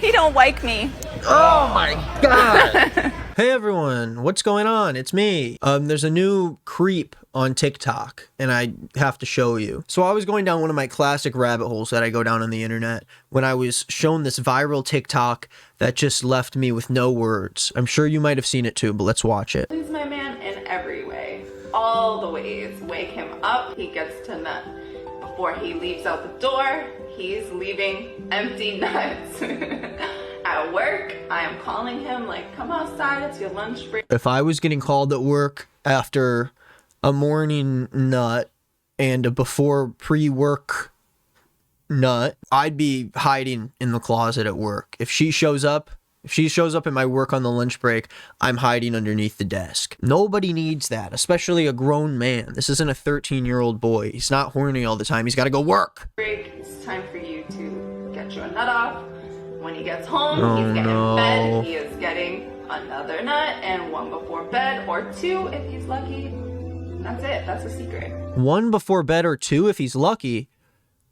He don't like me. Oh my god! Hey everyone, what's going on? It's me. There's a new creep on TikTok, and I have to show you. So I was going down one of my classic rabbit holes that I go down on the internet when I was shown this viral TikTok that just left me with no words. I'm sure you might have seen it too, but let's watch it. Please my man in every way. All the ways. Wake him up, he gets to nut. Before he leaves out the door, he's leaving empty nuts. At work, I am calling him like, come outside, it's your lunch break. If I was getting called at work after a morning nut and a before pre-work nut, I'd be hiding in the closet at work. If she shows up at my work on the lunch break, I'm hiding underneath the desk. Nobody needs that, especially a grown man. This isn't a 13-year-old boy. He's not horny all the time. He's got to go work. Break, it's time for you to get your nut off. When he gets home, he's getting in bed. He is getting another nut and one before bed, or two if he's lucky. That's it. That's a secret. One before bed or two if he's lucky?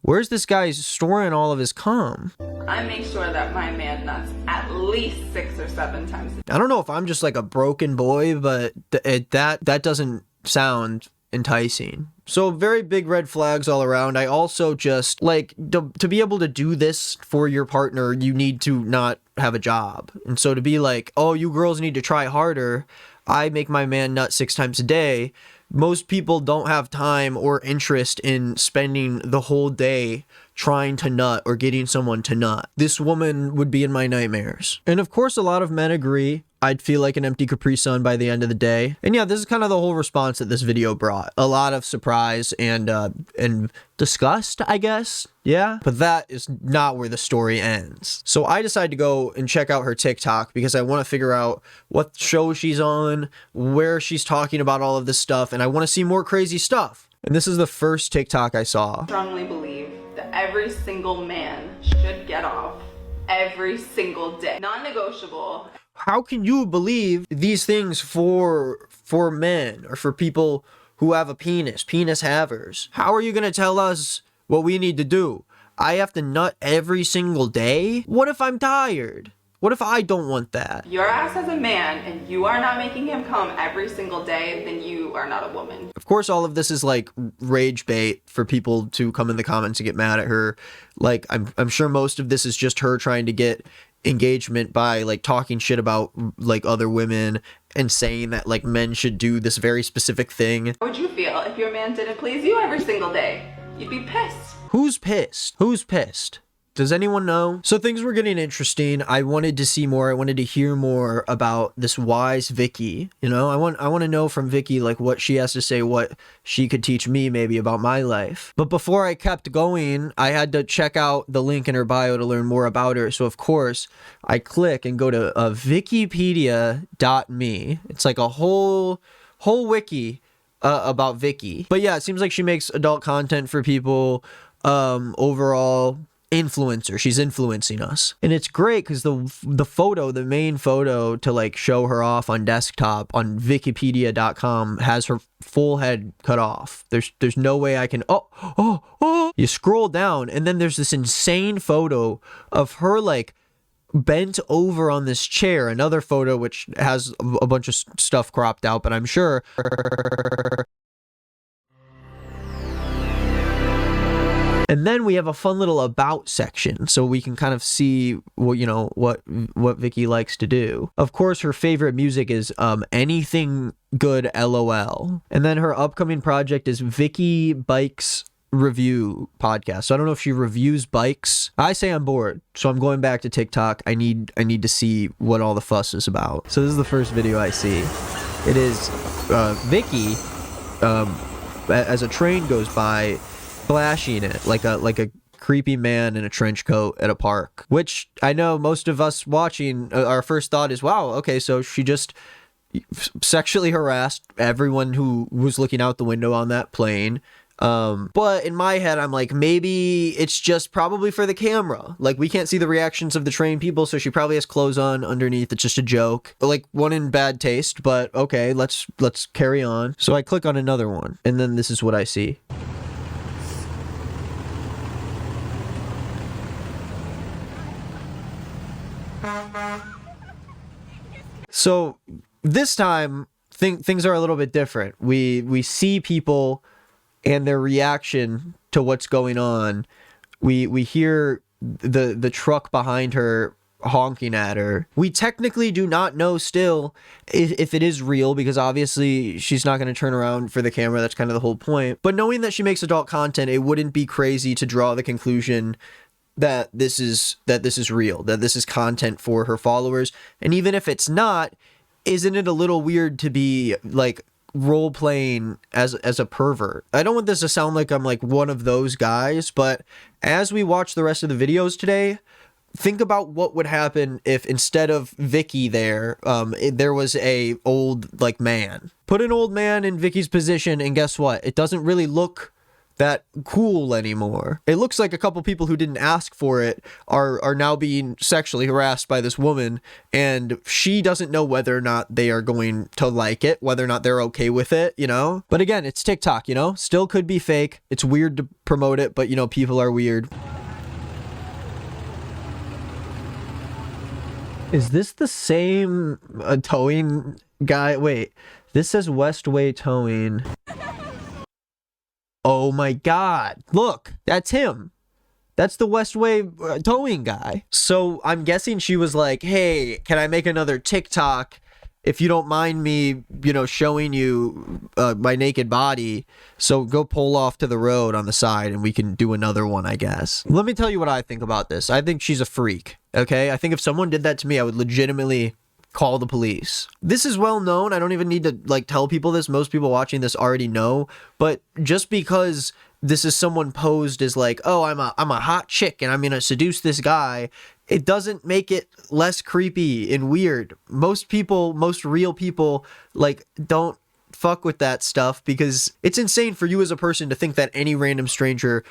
Where's this guy storing all of his cum? I make sure that my man nuts at least 6 or 7 times a day. I don't know if I'm just like a broken boy, but that doesn't sound enticing. So very big red flags all around. I also just like to be able to do this for your partner, you need to not have a job. And so to be like, oh, you girls need to try harder. I make my man nut 6 times a day. Most people don't have time or interest in spending the whole day trying to nut or getting someone to nut. This woman would be in my nightmares. And of course, a lot of men agree. I'd feel like an empty Capri Sun by the end of the day. And yeah, this is kind of the whole response that this video brought. A lot of surprise and disgust, I guess. Yeah, but that is not where the story ends. So I decided to go and check out her TikTok because I want to figure out what show she's on, where she's talking about all of this stuff, and I want to see more crazy stuff. And this is the first TikTok I saw. I strongly believe that every single man should get off every single day. Non-negotiable. How can you believe these things for men or for people who have a penis havers? How are you going to tell us what we need to do? I have to nut every single day? What if I'm tired? What if I don't want that? Your ass as a man and you are not making him come every single day, then you are not a woman. Of course, all of this is like rage bait for people to come in the comments and get mad at her. Like, I'm sure most of this is just her trying to get engagement by like talking shit about like other women and saying that like men should do this very specific thing. How would you feel if your man didn't please you every single day? You'd be pissed. Who's pissed? Who's pissed? Does anyone know? So things were getting interesting. I wanted to see more. I wanted to hear more about this wise Vicky. You know, I want to know from Vicky like what she has to say, what she could teach me maybe about my life. But before I kept going, I had to check out the link in her bio to learn more about her. So of course, I click and go to Wikipedia.me. It's like a whole wiki about Vicky. But yeah, it seems like she makes adult content for people. Overall influencer. She's influencing us. And it's great because the main photo to like show her off on desktop on wikipedia.com has her full head cut off. There's no way I can you scroll down and then there's this insane photo of her like bent over on this chair, another photo which has a bunch of stuff cropped out, but I'm sure and then we have a fun little about section so we can kind of see what Vicky likes to do. Of course, her favorite music is anything good LOL. And then her upcoming project is Vicky Banxx review podcast. So I don't know if she reviews bikes. I say I'm bored, so I'm going back to TikTok. I need to see what all the fuss is about. So this is the first video I see. It is Vicky as a train goes by, flashing it like a creepy man in a trench coat at a park, which I know most of us watching, our first thought is, wow, okay, so she just sexually harassed everyone who was looking out the window on that plane. But in my head, I'm like, maybe it's just probably for the camera. Like, we can't see the reactions of the train people, so she probably has clothes on underneath. It's just a joke. Like, one in bad taste, but okay, let's carry on. So I click on another one, and then this is what I see. So this time, things are a little bit different. We see people and their reaction to what's going on. We hear the truck behind her honking at her. We technically do not know still if it is real, because obviously she's not going to turn around for the camera. That's kind of the whole point. But knowing that she makes adult content, it wouldn't be crazy to draw the conclusion that this is real, that this is content for her followers. And even if it's not, isn't it a little weird to be like role playing as a pervert? I don't want this to sound like I'm like one of those guys, but as we watch the rest of the videos today, think about what would happen if instead of Vicky there was a old like man. Put an old man in Vicky's position, and guess what? It doesn't really look that cool anymore. It looks like a couple people who didn't ask for it are now being sexually harassed by this woman, and she doesn't know whether or not they are going to like it, whether or not they're okay with it, you know? But again, it's TikTok, you know? Still could be fake. It's weird to promote it, but you know, people are weird. Is this the same towing guy? Wait, this says Westway Towing. Oh my God, look, that's him. That's the Westway towing guy. So I'm guessing she was like, hey, can I make another TikTok if you don't mind me, you know, showing you my naked body? So go pull off to the road on the side and we can do another one, I guess. Let me tell you what I think about this. I think she's a freak, okay? I think if someone did that to me, I would legitimately call the police. This is well known. I don't even need to like tell people this. Most people watching this already know. But just because this is someone posed as like, oh, I'm a hot chick and I'm gonna seduce this guy, it doesn't make it less creepy and weird. Most people, most real people, like, don't fuck with that stuff, because it's insane for you as a person to think that any random stranger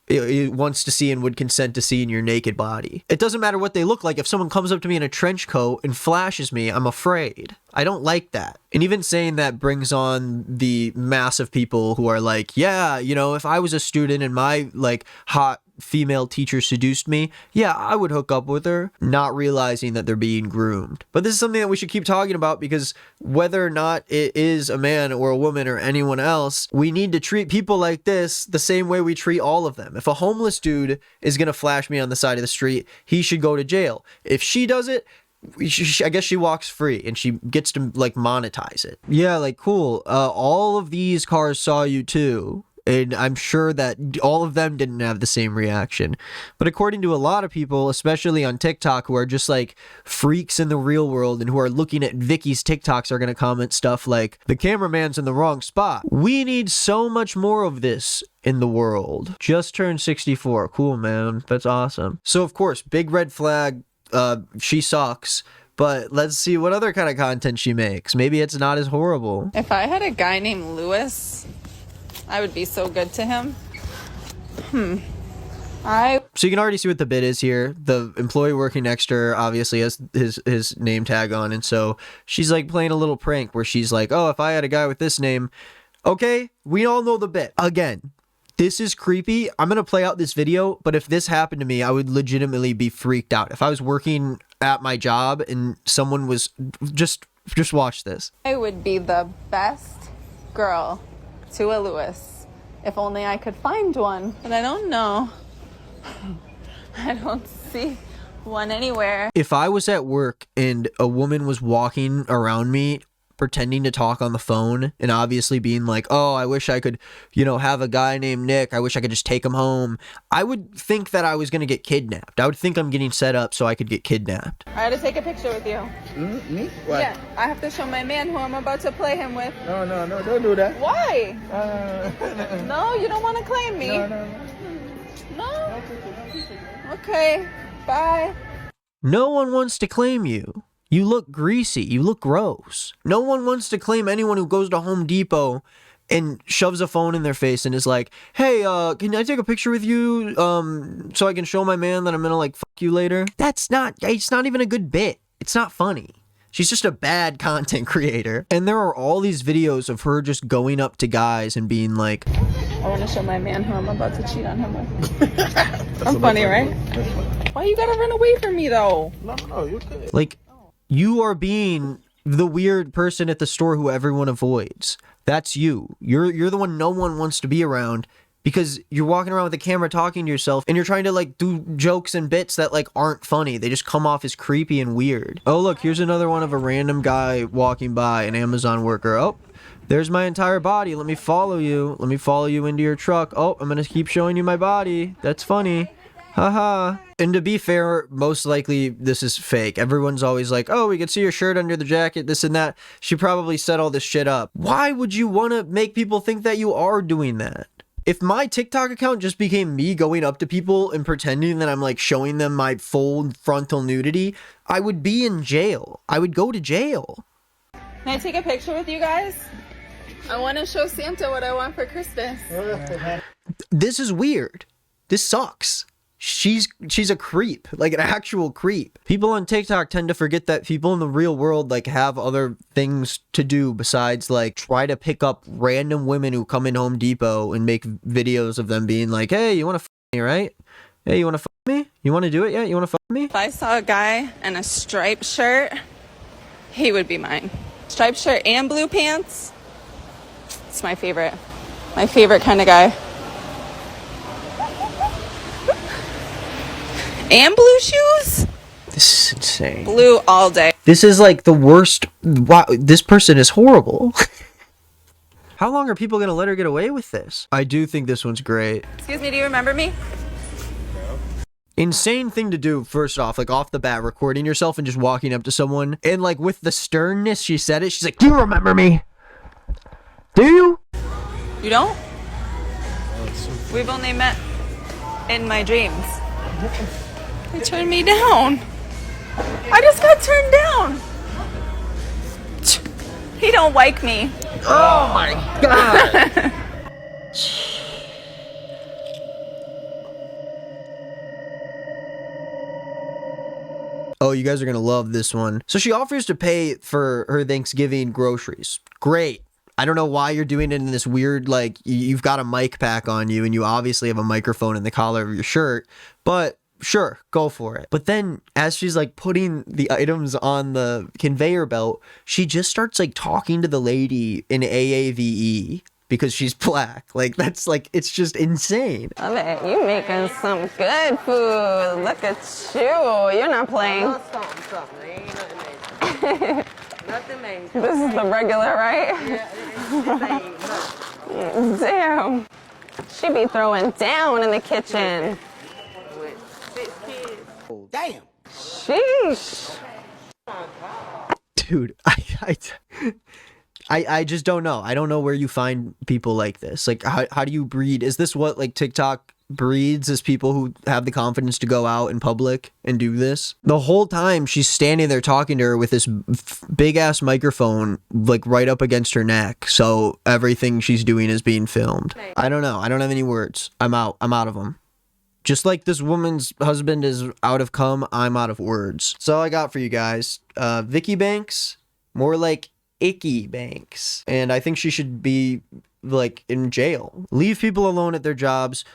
wants to see and would consent to seeing your naked body. It doesn't matter what they look like. If someone comes up to me in a trench coat and flashes me, I'm afraid. I don't like that. And even saying that brings on the mass of people who are like, yeah, you know, if I was a student and my like hot female teacher seduced me, yeah, I would hook up with her, not realizing that they're being groomed. But this is something that we should keep talking about, because whether or not it is a man or a woman or anyone else, we need to treat people like this the same way we treat all of them. If a homeless dude is gonna flash me on the side of the street, he should go to jail. If she does it, I guess she walks free and she gets to like monetize it. Yeah, like cool. All of these cars saw you too. And I'm sure that all of them didn't have the same reaction. But according to a lot of people, especially on TikTok, who are just like freaks in the real world and who are looking at Vicky's TikToks, are going to comment stuff like, the cameraman's in the wrong spot. We need so much more of this in the world. Just turned 64. Cool, man. That's awesome. So of course, big red flag. She sucks. But let's see what other kind of content she makes. Maybe it's not as horrible. If I had a guy named Lewis, I would be so good to him. So you can already see what the bit is here. The employee working next to her obviously has his name tag on, and so she's like playing a little prank where she's like, oh, if I had a guy with this name. Okay, we all know the bit. Again, this is creepy. I'm gonna play out this video, but if this happened to me, I would legitimately be freaked out. If I was working at my job and someone was just watch this. I would be the best girl to a Lewis. If only I could find one. But I don't know. I don't see one anywhere. If I was at work and a woman was walking around me pretending to talk on the phone and obviously being like, oh, I wish I could, you know, have a guy named Nick. I wish I could just take him home. I would think that I was going to get kidnapped. I would think I'm getting set up so I could get kidnapped. I had to take a picture with you. Me? Why? Yeah, I have to show my man who I'm about to play him with. No, don't do that. Why? No, you don't want to claim me. No? Okay, bye. No one wants to claim you. You look greasy. You look gross. No one wants to claim anyone who goes to Home Depot and shoves a phone in their face and is like, hey, can I take a picture with you so I can show my man that I'm gonna like fuck you later? It's not even a good bit. It's not funny. She's just a bad content creator. And there are all these videos of her just going up to guys and being like, I want to show my man who I'm about to cheat on him with. I'm funny, right? Why you gotta run away from me, though? No, you're good. Like, you are being the weird person at the store who everyone avoids. That's you. You're the one no one wants to be around because you're walking around with the camera talking to yourself and you're trying to like do jokes and bits that like aren't funny. They just come off as creepy and weird. Oh, look, here's another one of a random guy walking by, an Amazon worker. Oh, there's my entire body. Let me follow you. Let me follow you into your truck. Oh, I'm gonna keep showing you my body. That's funny. Haha. And to be fair, most likely this is fake. Everyone's always like, oh, we can see your shirt under the jacket, this and that. She probably set all this shit up. Why would you want to make people think that you are doing that? If my TikTok account just became me going up to people and pretending that I'm like showing them my full frontal nudity, I would be in jail. I would go to jail. Can I take a picture with you guys? I want to show Santa what I want for Christmas. This is weird. This sucks. She's a creep, like an actual creep. People on TikTok tend to forget that people in the real world like have other things to do besides like try to pick up random women who come in Home Depot and make videos of them being like, hey, you want to f me, right? Hey, you want to f me? You want to do it yet? You want to f me? If I saw a guy in a striped shirt, he would be mine. Striped shirt and blue pants. It's my favorite. My favorite kind of guy. And blue shoes? This is insane. Blue all day. This is like the worst. Wow, this person is horrible. How long are people gonna let her get away with this? I do think this one's great. Excuse me, do you remember me? Insane thing to do, first off, like off the bat, recording yourself and just walking up to someone. And like with the sternness she said it, she's like, do you remember me? Do you? You don't? We've only met in my dreams. They turned me down. I just got turned down. He don't like me. Oh my god. Oh, you guys are gonna love this one. So she offers to pay for her Thanksgiving groceries. Great. I don't know why you're doing it in this weird, like, you've got a mic pack on you and you obviously have a microphone in the collar of your shirt, but sure, go for it. But then as she's like putting the items on the conveyor belt, she just starts like talking to the lady in AAVE because she's black. Like, that's like, it's just insane. I bet you making some good food. Look at you. You're not playing. Nothing major. This is the regular, right? Yeah, Damn. She be throwing down in the kitchen. with 6 kids. Damn. Sheesh. Dude, I just don't know. I don't know where you find people like this. Like, how do you breed? Is this what like TikTok breeds, as people who have the confidence to go out in public and do this? The whole time she's standing there talking to her with this big ass microphone like right up against her neck, so everything she's doing is being filmed. I don't know. I don't have any words. I'm out of them. Just like this woman's husband is out of cum, I'm out of words. That's all I got for you guys. Vicky Banxx, more like Icky Banxx, and I think she should be like in jail. Leave people alone at their jobs.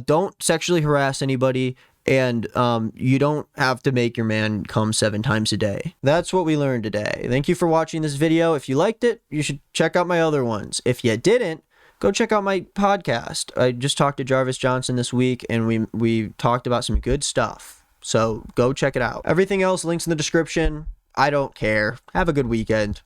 Don't sexually harass anybody, and you don't have to make your man come 7 times a day. That's what we learned today. Thank you for watching this video. If you liked it, you should check out my other ones. If you didn't, go check out my podcast. I just talked to Jarvis Johnson this week, and we talked about some good stuff. So go check it out. Everything else, links in the description. I don't care. Have a good weekend.